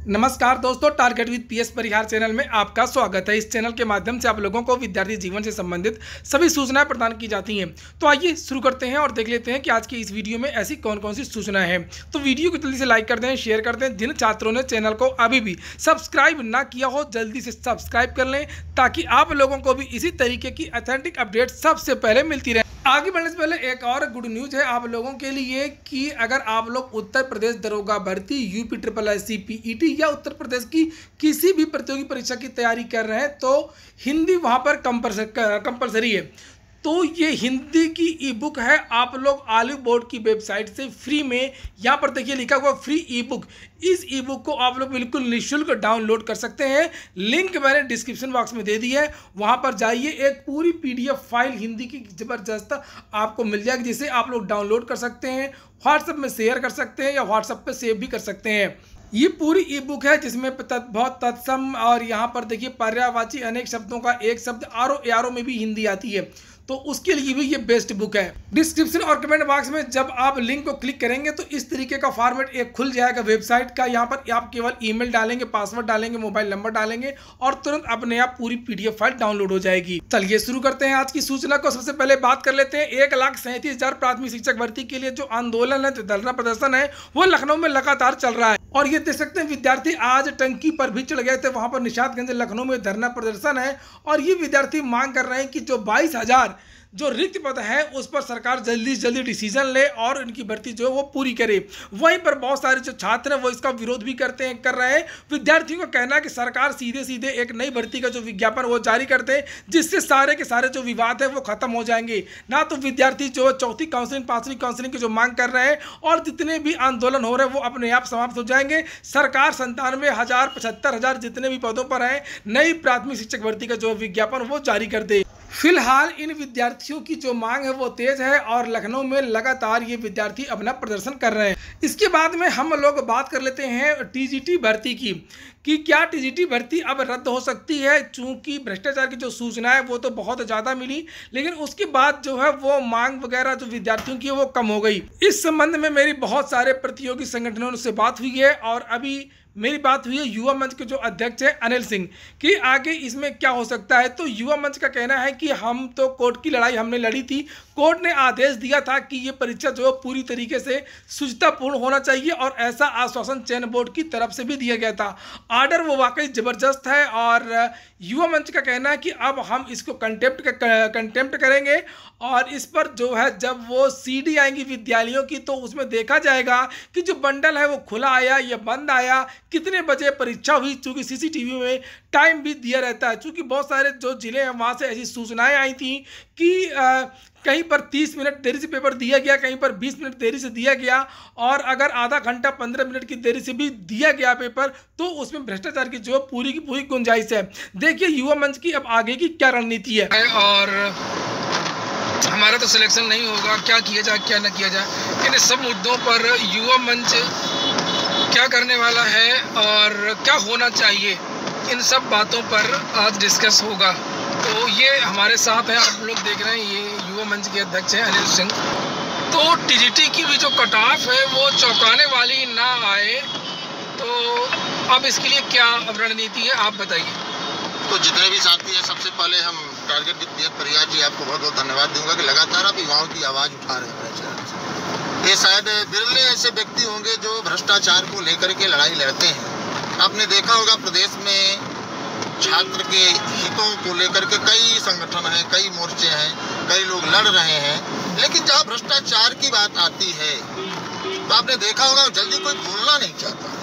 नमस्कार दोस्तों, target with PS Parihar channel में आपका स्वागत है। इस चैनल के माध्यम से आप लोगों को विद्यार्थी जीवन से संबंधित सभी सूचनाएं प्रदान की जाती हैं। तो आइए शुरू करते हैं और देख लेते हैं कि आज की इस वीडियो में ऐसी कौन कौन सी सूचनाएं हैं। तो वीडियो को जल्दी से लाइक कर दें, शेयर कर दें। जिन छात्रों ने चैनल को अभी भी सब्सक्राइब ना किया हो, जल्दी से सब्सक्राइब कर लें ताकि आप लोगों को भी इसी तरीके की ऑथेंटिक अपडेट सबसे पहले मिलती रहे। आगे बढ़ने से पहले एक और गुड न्यूज है आप लोगों के लिए कि अगर आप लोग उत्तर प्रदेश दरोगा भर्ती, यूपी SSSC PET या उत्तर प्रदेश की किसी भी प्रतियोगी परीक्षा की तैयारी कर रहे हैं तो हिंदी वहां पर कंपलसरी है। तो ये हिंदी की ई बुक है, आप लोग ऑलिव बोर्ड की वेबसाइट से फ्री में, यहाँ पर देखिए लिखा हुआ फ्री ई बुक, इस ई बुक को आप लोग बिल्कुल निःशुल्क डाउनलोड कर सकते हैं। लिंक मैंने डिस्क्रिप्शन बॉक्स में दे दी है, वहाँ पर जाइए। एक पूरी PDF फाइल हिंदी की ज़बरदस्त आपको मिल जाएगी जिसे आप लोग डाउनलोड कर सकते हैं, व्हाट्सएप में शेयर कर सकते हैं या व्हाट्सएप पर सेव भी कर सकते हैं। ये पूरी ई बुक है जिसमें बहुत तत्सम और यहाँ पर देखिए पर्यायवाची अनेक शब्दों का एक शब्द आरो में भी हिंदी आती है, तो उसके लिए भी ये बेस्ट बुक है। डिस्क्रिप्शन और कमेंट बॉक्स में जब आप लिंक को क्लिक करेंगे तो इस तरीके का फॉर्मेट एक खुल जाएगा वेबसाइट का। यहाँ पर आप केवल ईमेल डालेंगे, पासवर्ड डालेंगे, मोबाइल नंबर डालेंगे और तुरंत अपने आप पूरी PDF फाइल डाउनलोड हो जाएगी। चलिए शुरू करते हैं आज की सूचना को। सबसे पहले बात कर लेते हैं 1,37,000 प्राथमिक शिक्षक भर्ती के लिए जो आंदोलन है, जो धरना प्रदर्शन है, वो लखनऊ में लगातार चल रहा है। और ये देख सकते हैं विद्यार्थी आज टंकी पर भी चढ़ गए थे, वहां पर निशातगंज लखनऊ में धरना प्रदर्शन है। और ये विद्यार्थी मांग कर रहे हैं कि जो 22,000 जो रिक्त पद है उस पर सरकार जल्दी से जल्दी डिसीजन ले और इनकी भर्ती जो है वो पूरी करे। वहीं पर बहुत सारे जो छात्र हैं वो इसका विरोध भी कर रहे हैं। विद्यार्थियों का कहना है कि सरकार सीधे सीधे एक नई भर्ती का जो विज्ञापन वो जारी कर दे, जिससे सारे के सारे जो विवाद है वो खत्म हो जाएंगे। ना तो विद्यार्थी जो 4वीं काउंसलिंग, 5वीं काउंसलिंग की जो मांग कर रहे हैं और जितने भी आंदोलन हो रहे हैं वो अपने आप समाप्त हो जाएंगे। सरकार 97,000, 75,000 जितने भी पदों पर है नई प्राथमिक शिक्षक भर्ती का जो विज्ञापन वो जारी कर दे। फिलहाल इन विद्यार्थियों की जो मांग है वो तेज है और लखनऊ में लगातार ये विद्यार्थी अपना प्रदर्शन कर रहे हैं। इसके बाद में हम लोग बात कर लेते हैं TGT भर्ती की कि क्या TGT भर्ती अब रद्द हो सकती है। चूंकि भ्रष्टाचार की जो सूचना है वो तो बहुत ज़्यादा मिली, लेकिन उसके बाद जो है वो मांग वगैरह जो विद्यार्थियों की है वो कम हो गई। इस संबंध में मेरी बहुत सारे प्रतियोगी संगठनों से बात हुई है और अभी मेरी बात हुई है युवा मंच के जो अध्यक्ष हैं अनिल सिंह कि आगे इसमें क्या हो सकता है। तो युवा मंच का कहना है कि हम तो कोर्ट की लड़ाई हमने लड़ी थी, कोर्ट ने आदेश दिया था कि ये परीक्षा जो है पूरी तरीके से शुचितापूर्ण होना चाहिए और ऐसा आश्वासन चयन बोर्ड की तरफ से भी दिया गया था। आर्डर वो वाकई ज़बरदस्त है और युवा मंच का कहना है कि अब हम इसको कंटेम्प्ट करेंगे और इस पर जो है जब वो CD आएंगी विद्यालयों की तो उसमें देखा जाएगा कि जो बंडल है वो खुला आया या बंद आया, कितने बजे परीक्षा हुई। चूँकि CCTV में टाइम भी दिया रहता है। चूँकि बहुत सारे जो ज़िले हैं वहाँ से ऐसी सूचनाएं आई थी कि कहीं पर 30 मिनट देरी से पेपर दिया गया, कहीं पर 20 मिनट देरी से दिया गया और अगर आधा घंटा 15 मिनट की देरी से भी दिया गया पेपर तो उसमें भ्रष्टाचार की जो पूरी की पूरी गुंजाइश है। देखिए युवा मंच की अब आगे की क्या रणनीति है। और हमारा तो सिलेक्शन नहीं होगा, क्या किया जाए क्या न किया जाए, इन सब मुद्दों पर युवा मंच क्या करने वाला है और क्या होना चाहिए, इन सब बातों पर आज डिस्कस होगा। तो ये हमारे साथ है, आप लोग देख रहे हैं, ये युवा मंच के अध्यक्ष हैं अनिल सिंह। तो TGT की भी जो कट ऑफ है वो चौंकाने वाली ना आए, तो अब इसके लिए क्या रणनीति है आप बताइए। तो जितने भी साथी हैं सबसे पहले हम टारगेट विद पीएस परिहार जी आपको बहुत बहुत धन्यवाद दूंगा कि लगातार आप युवाओं की आवाज़ उठा रहे हैं। ये शायद बिरले ऐसे व्यक्ति होंगे जो भ्रष्टाचार को लेकर के लड़ाई लड़ते हैं। आपने देखा होगा प्रदेश में छात्र के हितों को लेकर के कई संगठन हैं, कई मोर्चे हैं, कई लोग लड़ रहे हैं, लेकिन जहाँ भ्रष्टाचार की बात आती है तो आपने देखा होगा जल्दी कोई बोलना नहीं चाहता।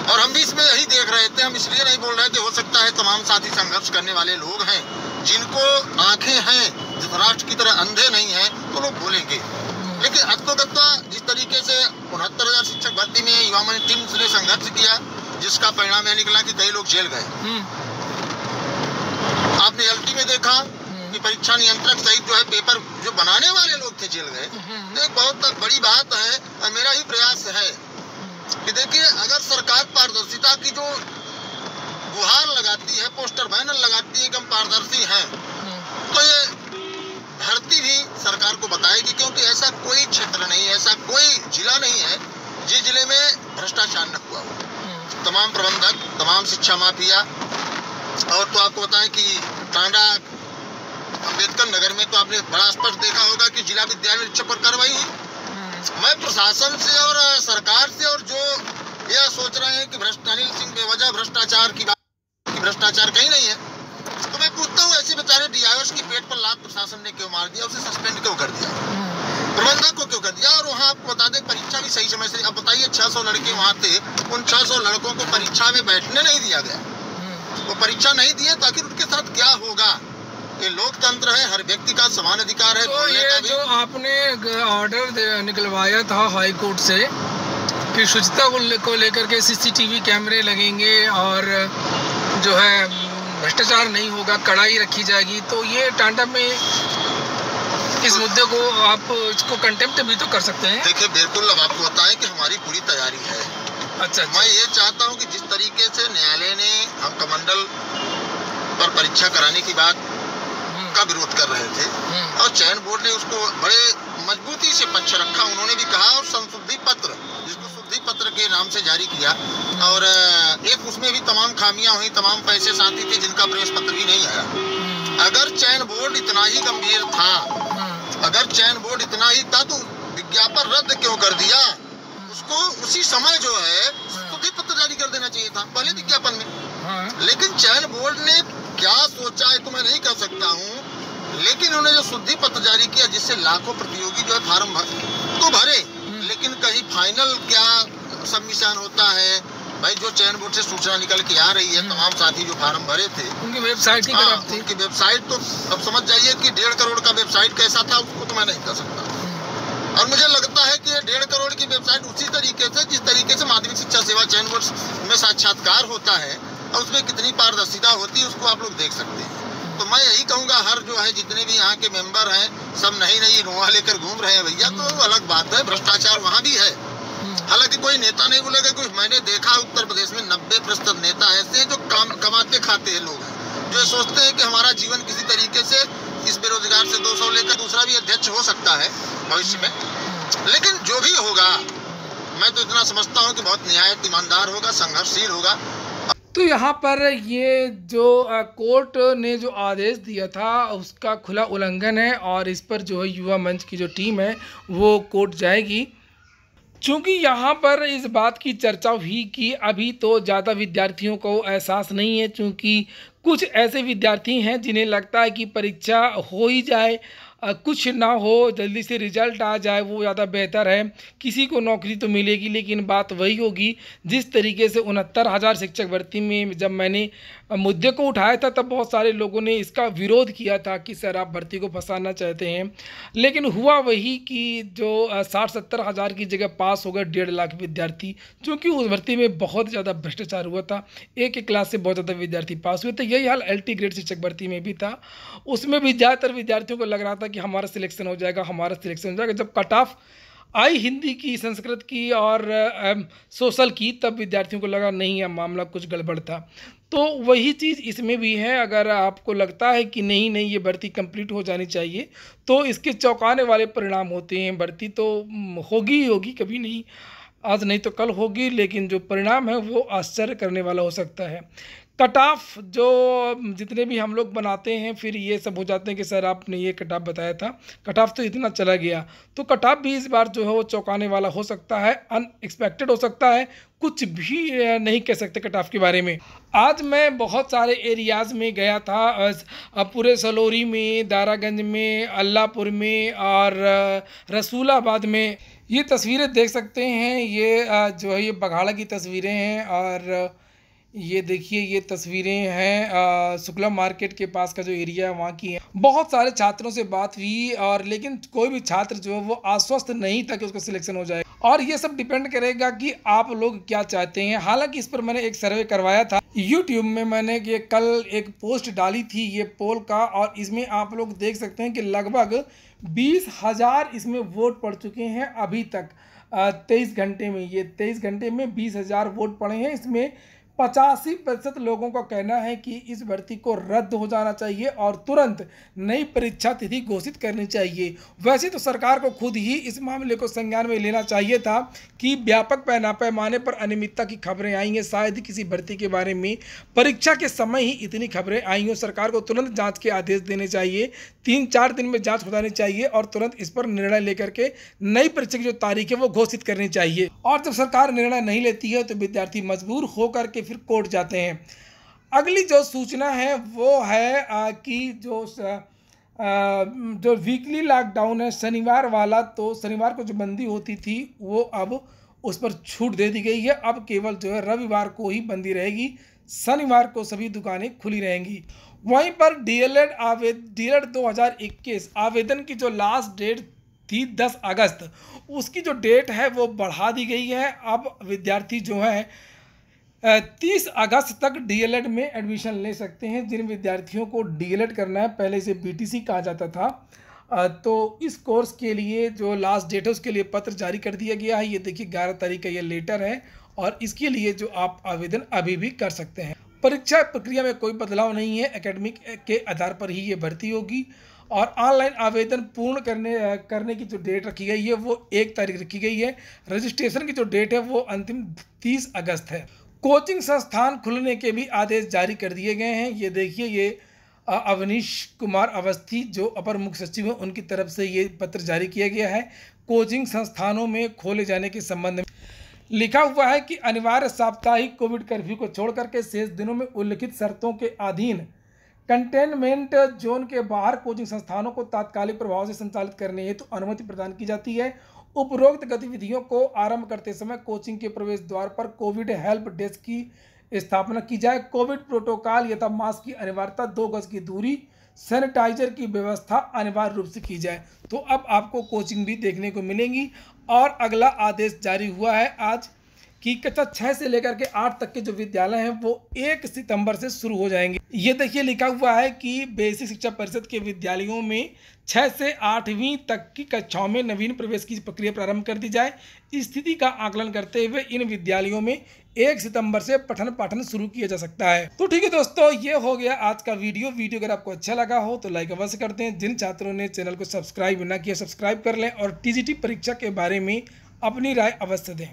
और हम भी इसमें यही देख रहे थे। हम इसलिए नहीं बोल रहे थे, हो सकता है तमाम साथी संघर्ष करने वाले लोग हैं जिनको आंखें हैं, धृतराष्ट्र की तरह अंधे नहीं हैं, तो लोग बोलेंगे। लेकिन हत्तोगत्ता जिस तरीके से 69,000 शिक्षक भर्ती में युवा मंच टीम ने संघर्ष किया, जिसका परिणाम यह निकला कि कई लोग जेल गए। आपने LT में देखा कि परीक्षा नियंत्रक सहित जो है पेपर जो बनाने वाले लोग थे जेल गए। तो एक बहुत बड़ी बात है और मेरा ही प्रयास है कि देखिए अगर सरकार पारदर्शिता की जो गुहार लगाती है, पोस्टर बैनर लगाती है कि हम पारदर्शी हैं, तो ये भर्ती भी सरकार को बताएगी। क्योंकि ऐसा कोई क्षेत्र नहीं, ऐसा कोई जिला नहीं है जिस जिले में भ्रष्टाचार न हुआ हो। तमाम प्रबंधक, तमाम शिक्षा माफिया। और तो आपको बताएं कि टांडा अम्बेडकर नगर में तो आपने बड़ा स्पष्ट देखा होगा कि जिला विद्यालय निरीक्षक पर कार्रवाई हुई। मैं प्रशासन से और सरकार से, और जो यह सोच रहे हैं कि अनिल सिंह बेवजह भ्रष्टाचार की बात, भ्रष्टाचार कहीं नहीं है, तो मैं पूछता हूँ ऐसे बेचारे डीआईओएस की पेट पर लात प्रशासन ने क्यों मार दिया, उसे सस्पेंड क्यों कर दिया, प्रबंधक को क्यों कर दिया। और वहाँ आपको बता दें परीक्षा भी सही समय से, अब बताइए 600 लड़के वहाँ थे, उन 600 लड़कों को परीक्षा में बैठने नहीं दिया गया, वो परीक्षा नहीं दिए तो आखिर उनके साथ क्या होगा। ये लोकतंत्र है, हर व्यक्ति का समान अधिकार है। तो ये जो आपने ऑर्डर निकलवाया था हाई कोर्ट से कि शुचिता को लेकर के सीसीटीवी कैमरे लगेंगे और जो है भ्रष्टाचार नहीं होगा, कड़ाई रखी जाएगी, तो ये टांडा में इस मुद्दे को आप इसको कंटेम्प्ट भी तो कर सकते हैं। देखिए बिल्कुल, अब आपको बताएं कि हमारी पूरी तैयारी है। अच्छा। मैं ये चाहता हूँ कि जिस तरीके से न्यायालय ने हम कमंडल पर परीक्षा कराने की बात का विरोध कर रहे थे और चयन बोर्ड ने उसको बड़े मजबूती से पक्ष रखा, उन्होंने भी कहा, और संशुद्धि पत्र, जिसको शुद्धि पत्र के नाम से जारी किया, और एक उसमें भी तमाम खामियां हुई, तमाम पैसे साथी थे जिनका प्रवेश पत्र भी नहीं आया। अगर चयन बोर्ड इतना ही गंभीर था, अगर चयन बोर्ड इतना ही था तो विज्ञापन रद्द क्यों कर दिया, उसको उसी समय जो है शुद्धि पत्र जारी कर देना चाहिए था, पहले विज्ञापन में। लेकिन चयन बोर्ड ने क्या सोचा है तो मैं नहीं कह सकता हूँ, लेकिन उन्होंने जो शुद्धि पत्र जारी किया जिससे लाखों प्रतियोगी जो है फार्म भरे, लेकिन कहीं फाइनल क्या सबमिशन होता है भाई, जो चयन बोर्ड से सूचना निकल के आ रही है, तमाम साथी जो फार्म भरे थे उनकी वेबसाइट की खराब थी। उनकी वेबसाइट तो अब समझ जाइए कि 1.5 करोड़ का वेबसाइट कैसा था उसको तो मैं नहीं कह सकता। और मुझे लगता है कि 1.5 करोड़ की वेबसाइट उसी तरीके से जिस तरीके से माध्यमिक शिक्षा सेवा चयन बोर्ड में साक्षात्कार होता है और उसमें कितनी पारदर्शिता होती है उसको आप लोग देख सकते हैं। तो मैं यही कहूँगा, हर जो है जितने भी यहाँ के मेंबर हैं सब नई रुआ लेकर घूम रहे हैं भैया, तो अलग बात है, भ्रष्टाचार वहाँ भी है। हालांकि कोई नेता नहीं बोलेगा, कोई मैंने देखा उत्तर प्रदेश में 90% नेता ऐसे हैं जो कमाते खाते हैं लोग हैं, जो सोचते हैं कि हमारा जीवन किसी तरीके से इस बेरोजगार से 200 लेकर दूसरा भी अध्यक्ष हो सकता है भविष्य में। लेकिन जो भी होगा मैं तो इतना समझता हूँ कि बहुत न्यायिक, ईमानदार होगा, संघर्षशील होगा। तो यहाँ पर ये जो कोर्ट ने जो आदेश दिया था उसका खुला उल्लंघन है और इस पर जो है युवा मंच की जो टीम है वो कोर्ट जाएगी। चूँकि यहाँ पर इस बात की चर्चा हुई कि अभी तो ज़्यादा विद्यार्थियों को एहसास नहीं है, चूँकि कुछ ऐसे विद्यार्थी हैं जिन्हें लगता है कि परीक्षा हो ही जाए, कुछ ना हो, जल्दी से रिजल्ट आ जाए वो ज़्यादा बेहतर है, किसी को नौकरी तो मिलेगी। लेकिन बात वही होगी जिस तरीके से 69,000 शिक्षक भर्ती में जब मैंने मुद्दे को उठाया था तब बहुत सारे लोगों ने इसका विरोध किया था कि सर आप भर्ती को फंसाना चाहते हैं। लेकिन हुआ वही कि जो 60-70 हज़ार की जगह पास हो गए 1.5 लाख विद्यार्थी, चूँकि उस भर्ती में बहुत ज़्यादा भ्रष्टाचार हुआ था, एक क्लास से बहुत ज़्यादा विद्यार्थी पास हुए थे। यही हाल LT ग्रेड शिक्षक भर्ती में भी था, उसमें भी ज़्यादातर विद्यार्थियों को लग रहा था कि हमारा सिलेक्शन हो जाएगा, हमारा सिलेक्शन हो जाएगा। जब कट ऑफ आई हिंदी की, संस्कृत की और सोशल की, तब विद्यार्थियों को लगा नहीं, मामला कुछ गड़बड़ था। तो वही चीज़ इसमें भी है। अगर आपको लगता है कि नहीं ये भर्ती कंप्लीट हो जानी चाहिए तो इसके चौंकाने वाले परिणाम होते हैं। भर्ती तो होगी ही होगी, कभी नहीं, आज नहीं तो कल होगी, लेकिन जो परिणाम है वो आश्चर्य करने वाला हो सकता है। कट ऑफ जो जितने भी हम लोग बनाते हैं फिर ये सब हो जाते हैं कि सर आपने ये कट ऑफ बताया था, कट ऑफ तो इतना चला गया। तो कट ऑफ भी इस बार जो है वो चौंकाने वाला हो सकता है, अनएक्सपेक्टेड हो सकता है, कुछ भी नहीं कह सकते कट ऑफ के बारे में। आज मैं बहुत सारे एरियाज़ में गया था, पूरे सलोरी में, दारागंज में, अल्लाहपुर में और रसूलाबाद में। ये तस्वीरें देख सकते हैं, ये जो है ये बघाड़ा की तस्वीरें हैं और ये देखिए ये तस्वीरें हैं शुक्ला मार्केट के पास का जो एरिया है वहाँ की है। बहुत सारे छात्रों से बात हुई और लेकिन कोई भी छात्र जो है वो आश्वस्त नहीं था कि उसका सिलेक्शन हो जाए, और ये सब डिपेंड करेगा कि आप लोग क्या चाहते हैं। हालांकि इस पर मैंने एक सर्वे करवाया था यूट्यूब में, मैंने ये कल एक पोस्ट डाली थी ये पोल का, और इसमें आप लोग देख सकते हैं कि लगभग 20,000 इसमें वोट पड़ चुके हैं अभी तक 23 घंटे में। ये 23 घंटे में 20,000 वोट पड़े हैं। इसमें 85% लोगों का कहना है कि इस भर्ती को रद्द हो जाना चाहिए और तुरंत नई परीक्षा तिथि घोषित करनी चाहिए। वैसे तो सरकार को खुद ही इस मामले को संज्ञान में लेना चाहिए था कि व्यापक पैमाने पर अनियमितता की खबरें आई हैं। शायद ही किसी भर्ती के बारे में परीक्षा के समय ही इतनी खबरें आई हों। सरकार को तुरंत जाँच के आदेश देने चाहिए, 3-4 दिन में जाँच हो जानी चाहिए और तुरंत इस पर निर्णय लेकर के नई परीक्षा की जो तारीख है वो घोषित करनी चाहिए। और जब सरकार निर्णय नहीं लेती है तो विद्यार्थी मजबूर होकर के फिर कोर्ट जाते हैं। अगली जो सूचना है वो है कि जो वीकली लॉकडाउन है शनिवार वाला, तो शनिवार को जो बंदी होती थी वो अब उस पर छूट दे दी गई है। अब केवल जो है रविवार को ही बंदी रहेगी, शनिवार को सभी दुकानें खुली रहेंगी। वहीं पर डीएलएड 2021 आवेदन की जो लास्ट डेट थी 10 अगस्त, उसकी जो डेट है वो बढ़ा दी गई है। अब विद्यार्थी जो है 30 अगस्त तक डीएलएड में एडमिशन ले सकते हैं। जिन विद्यार्थियों को डीएलएड करना है, पहले इसे बीटीसी कहा जाता था, तो इस कोर्स के लिए जो लास्ट डेट है उसके लिए पत्र जारी कर दिया गया है। ये देखिए 11 तारीख का ये लेटर है और इसके लिए जो आप आवेदन अभी भी कर सकते हैं। परीक्षा प्रक्रिया में कोई बदलाव नहीं है, एकेडमिक के आधार पर ही ये भर्ती होगी और ऑनलाइन आवेदन पूर्ण करने की जो डेट रखी गई है वो 1 तारीख रखी गई है। रजिस्ट्रेशन की जो डेट है वो अंतिम 30 अगस्त है। कोचिंग संस्थान खुलने के भी आदेश जारी कर दिए गए हैं। ये देखिए, ये अवनीश कुमार अवस्थी जो अपर मुख्य सचिव हैं उनकी तरफ से ये पत्र जारी किया गया है। कोचिंग संस्थानों में खोले जाने के संबंध में लिखा हुआ है कि अनिवार्य साप्ताहिक कोविड कर्फ्यू को छोड़ करके शेष दिनों में उल्लिखित शर्तों के अधीन कंटेनमेंट जोन के बाहर कोचिंग संस्थानों को तात्कालिक प्रभाव से संचालित करने हेतु अनुमति प्रदान की जाती है। उपरोक्त गतिविधियों को आरंभ करते समय कोचिंग के प्रवेश द्वार पर कोविड हेल्प डेस्क की स्थापना की जाए। कोविड प्रोटोकॉल यथा मास्क की अनिवार्यता, 2 गज की दूरी, सैनिटाइजर की व्यवस्था अनिवार्य रूप से की जाए। तो अब आपको कोचिंग भी देखने को मिलेंगी। और अगला आदेश जारी हुआ है आज कि कक्षा 6 से लेकर के 8 तक के जो विद्यालय हैं वो 1 सितंबर से शुरू हो जाएंगे। ये देखिए लिखा हुआ है कि बेसिक शिक्षा परिषद के विद्यालयों में 6 से 8वीं तक की कक्षाओं में नवीन प्रवेश की प्रक्रिया प्रारंभ कर दी जाए। स्थिति का आकलन करते हुए इन विद्यालयों में 1 सितंबर से पठन पाठन शुरू किया जा सकता है। तो ठीक है दोस्तों, ये हो गया आज का वीडियो। अगर आपको अच्छा लगा हो तो लाइक अवश्य कर दें। जिन छात्रों ने चैनल को सब्सक्राइब ना किया, सब्सक्राइब कर लें और टीजीटी परीक्षा के बारे में अपनी राय अवश्य दें।